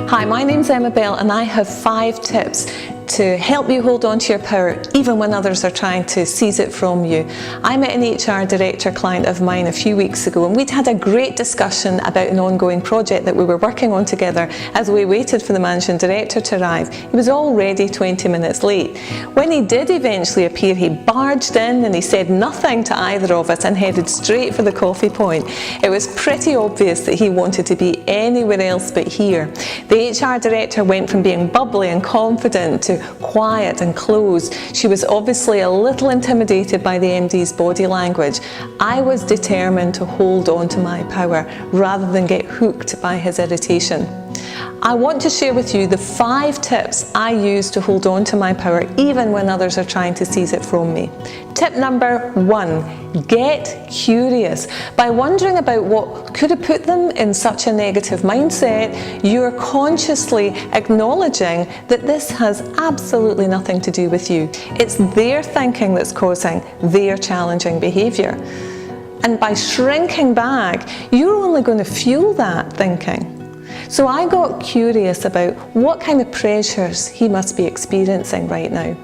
Hi, my name's Emma Bell and I have 5 tips to help you hold on to your power even when others are trying to seize it from you. I met an HR director client of mine a few weeks ago and we'd had a great discussion about an ongoing project that we were working on together as we waited for the managing director to arrive. He was already 20 minutes late. When he did eventually appear, he barged in and he said nothing to either of us and headed straight for the coffee point. It was pretty obvious that he wanted to be anywhere else but here. The HR director went from being bubbly and confident to quiet and closed. She was obviously a little intimidated by the MD's body language. I was determined to hold on to my power rather than get hooked by his irritation. I want to share with you the 5 tips I use to hold on to my power even when others are trying to seize it from me. Tip number 1, get curious. By wondering about what could have put them in such a negative mindset, you're consciously acknowledging that this has absolutely nothing to do with you. It's their thinking that's causing their challenging behaviour. And by shrinking back, you're only going to fuel that thinking. So I got curious about what kind of pressures he must be experiencing right now.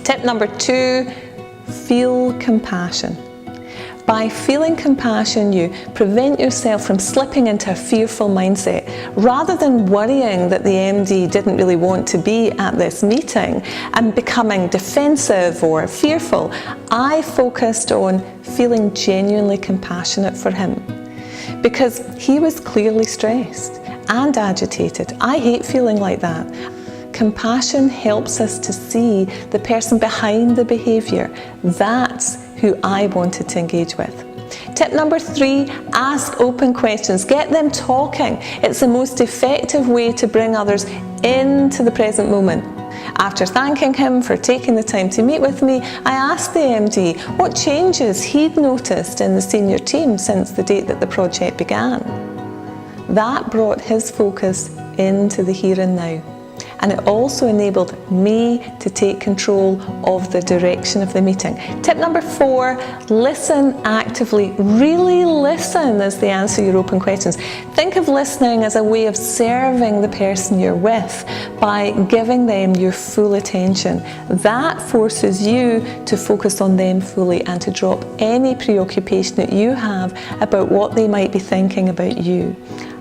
Tip number 2, feel compassion. By feeling compassion, you prevent yourself from slipping into a fearful mindset. Rather than worrying that the MD didn't really want to be at this meeting and becoming defensive or fearful, I focused on feeling genuinely compassionate for him because he was clearly stressed and agitated. I hate feeling like that. Compassion helps us to see the person behind the behaviour. That's who I wanted to engage with. Tip number 3, ask open questions. Get them talking. It's the most effective way to bring others into the present moment. After thanking him for taking the time to meet with me, I asked the MD what changes he'd noticed in the senior team since the date that the project began. That brought his focus into the here and now. And it also enabled me to take control of the direction of the meeting. Tip number 4, listen actively. Really listen as they answer your open questions. Think of listening as a way of serving the person you're with by giving them your full attention. That forces you to focus on them fully and to drop any preoccupation that you have about what they might be thinking about you.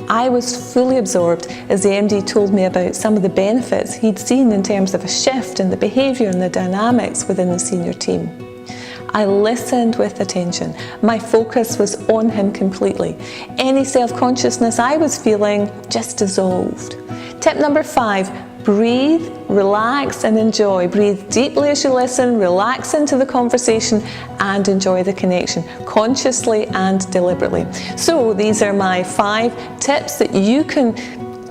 I was fully absorbed as the MD told me about some of the benefits he'd seen in terms of a shift in the behaviour and the dynamics within the senior team. I listened with attention. My focus was on him completely. Any self-consciousness I was feeling just dissolved. Tip number 5, breathe, relax and enjoy. Breathe deeply as you listen, relax into the conversation and enjoy the connection, consciously and deliberately. So these are my 5 tips that you can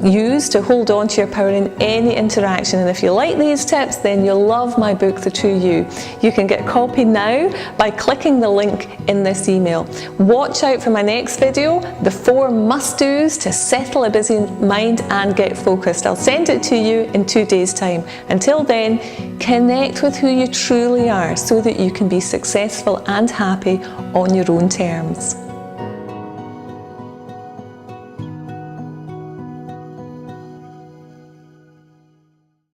use to hold on to your power in any interaction. And if you like these tips, then you'll love my book, The True You. You can get a copy now by clicking the link in this email. Watch out for my next video, the 4 must-dos to settle a busy mind and get focused. I'll send it to you in 2 days' time. Until then, connect with who you truly are so that you can be successful and happy on your own terms.